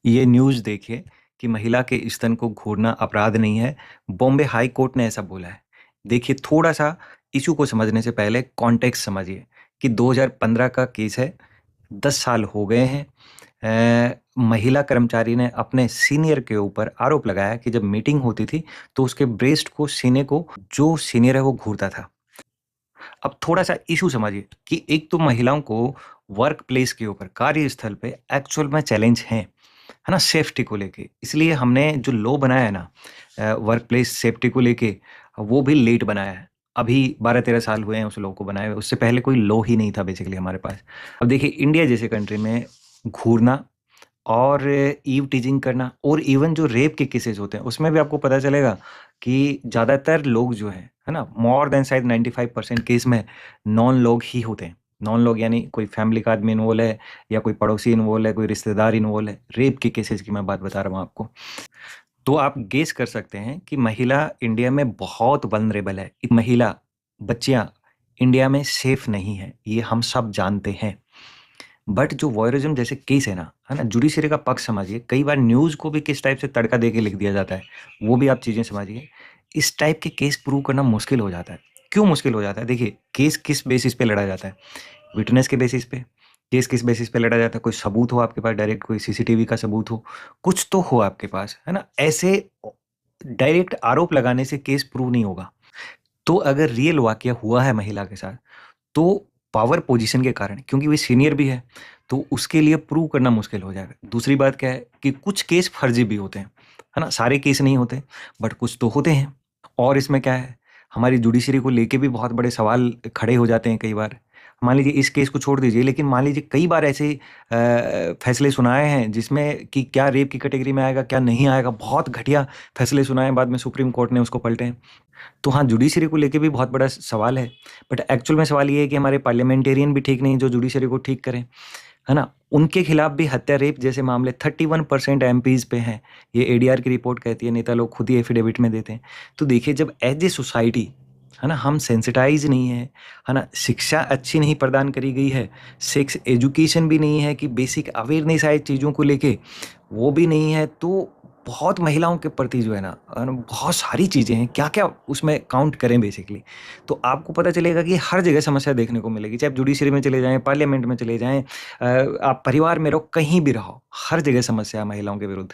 ये न्यूज़ देखिए कि महिला के स्तन को घूरना अपराध नहीं है। बॉम्बे हाई कोर्ट ने ऐसा बोला है। देखिए थोड़ा-सा इश्यू को समझने से पहले कॉन्टेक्स्ट समझिए कि 2015 का केस है, 10 साल हो गए हैं। महिला कर्मचारी ने अपने सीनियर के ऊपर आरोप लगाया कि जब मीटिंग होती थी, तो उसके ब्रेस्ट को, सीने को जो सीनियर है वो घूरता था। अब थोड़ा-सा इश्यू समझिए कि एक तो महिलाओं को वर्क प्लेस के ऊपर, कार्यस्थल पे एक्चुअल में चैलेंज है ना? सेफ्टी को लेके। इसलिए हमने जो लॉ बनाया है ना वर्क प्लेस सेफ्टी को लेके, वो भी लेट बनाया है। अभी 12-13 साल हुए हैं उस लॉ को बनाए हुए, उससे पहले कोई लॉ ही नहीं था बेसिकली हमारे पास। अब देखिए इंडिया जैसे कंट्री में घूरना और ईव टीजिंग करना और इवन जो रेप के केसेस होते हैं, उसमें भी आपको पता चलेगा कि ज़्यादातर लोग जो हैं, है ना? मोर देन शायद 95% केस में नॉन लोग ही होते हैं। नॉन लोग यानी कोई फैमिली का आदमी इन्वॉल्व है या कोई पड़ोसी इन्वॉल्व है, कोई रिश्तेदार इन्वॉल्व है। रेप के केसेस की मैं बात बता रहा हूँ आपको। तो आप गेस कर सकते हैं कि महिला इंडिया में बहुत वल्नरेबल है। महिला, बच्चियाँ इंडिया में सेफ नहीं है, ये हम सब जानते हैं। बट जो वॉयरिज्म जैसे केस है ना? जुडिशरी का पक्ष समझिए, कई बार न्यूज़ को भी किस टाइप से तड़का दे के लिख दिया जाता है, वो भी आप चीज़ें समझिए। इस टाइप के केस प्रूव करना मुश्किल हो जाता है। क्यों मुश्किल हो जाता है? देखिए, केस किस बेसिस पे लड़ा जाता है? विटनेस के बेसिस पे। केस किस बेसिस पे लड़ा जाता है? कोई सबूत हो आपके पास, डायरेक्ट कोई सीसीटीवी का सबूत हो, कुछ तो हो आपके पास, है ना? ऐसे डायरेक्ट आरोप लगाने से केस प्रूव नहीं होगा। तो अगर रियल वाकया हुआ है महिला के साथ, तो पावर पोजीशन के कारण, क्योंकि वो सीनियर भी है, तो उसके लिए प्रूव करना मुश्किल हो जाएगा। दूसरी बात क्या है कि कुछ केस फर्जी भी होते हैं, है ना? सारे केस नहीं होते, बट कुछ तो होते हैं। और इसमें क्या है, हमारी जुडिशरी को लेके भी बहुत बड़े सवाल खड़े हो जाते हैं कई बार। मान लीजिए इस केस को छोड़ दीजिए, लेकिन मान लीजिए कई बार ऐसे फैसले सुनाए हैं जिसमें कि क्या रेप की कैटेगरी में आएगा, क्या नहीं आएगा, बहुत घटिया फैसले सुनाए हैं, बाद में सुप्रीम कोर्ट ने उसको पलटे हैं। तो हाँ, जुडिशरी को लेके भी बहुत बड़ा सवाल है। बट एक्चुअल में सवाल ये है कि हमारे पार्लियामेंटेरियन भी ठीक नहीं जो जुडिशरी को ठीक करें, है ना? उनके खिलाफ भी हत्या, रेप जैसे मामले 31% एमपीज़ पे हैं। ये एडीआर की रिपोर्ट कहती है, नेता लोग खुद ही एफिडेविट में देते हैं। तो देखिए जब एज़ ए सोसाइटी, है ना, हम सेंसिटाइज़ नहीं हैं, है ना? शिक्षा अच्छी नहीं प्रदान करी गई है, सेक्स एजुकेशन भी नहीं है कि बेसिक अवेयरनेस है चीज़ों को लेके, वो भी नहीं है, तो बहुत महिलाओं के प्रति जो है ना बहुत सारी चीज़ें हैं, क्या-क्या उसमें काउंट करें बेसिकली। तो आपको पता चलेगा कि हर जगह समस्या देखने को मिलेगी, चाहे आप जुडिशरी में चले जाएँ, पार्लियामेंट में चले जाएँ, आप परिवार में रहो, कहीं भी रहो, हर जगह समस्या है महिलाओं के विरुद्ध।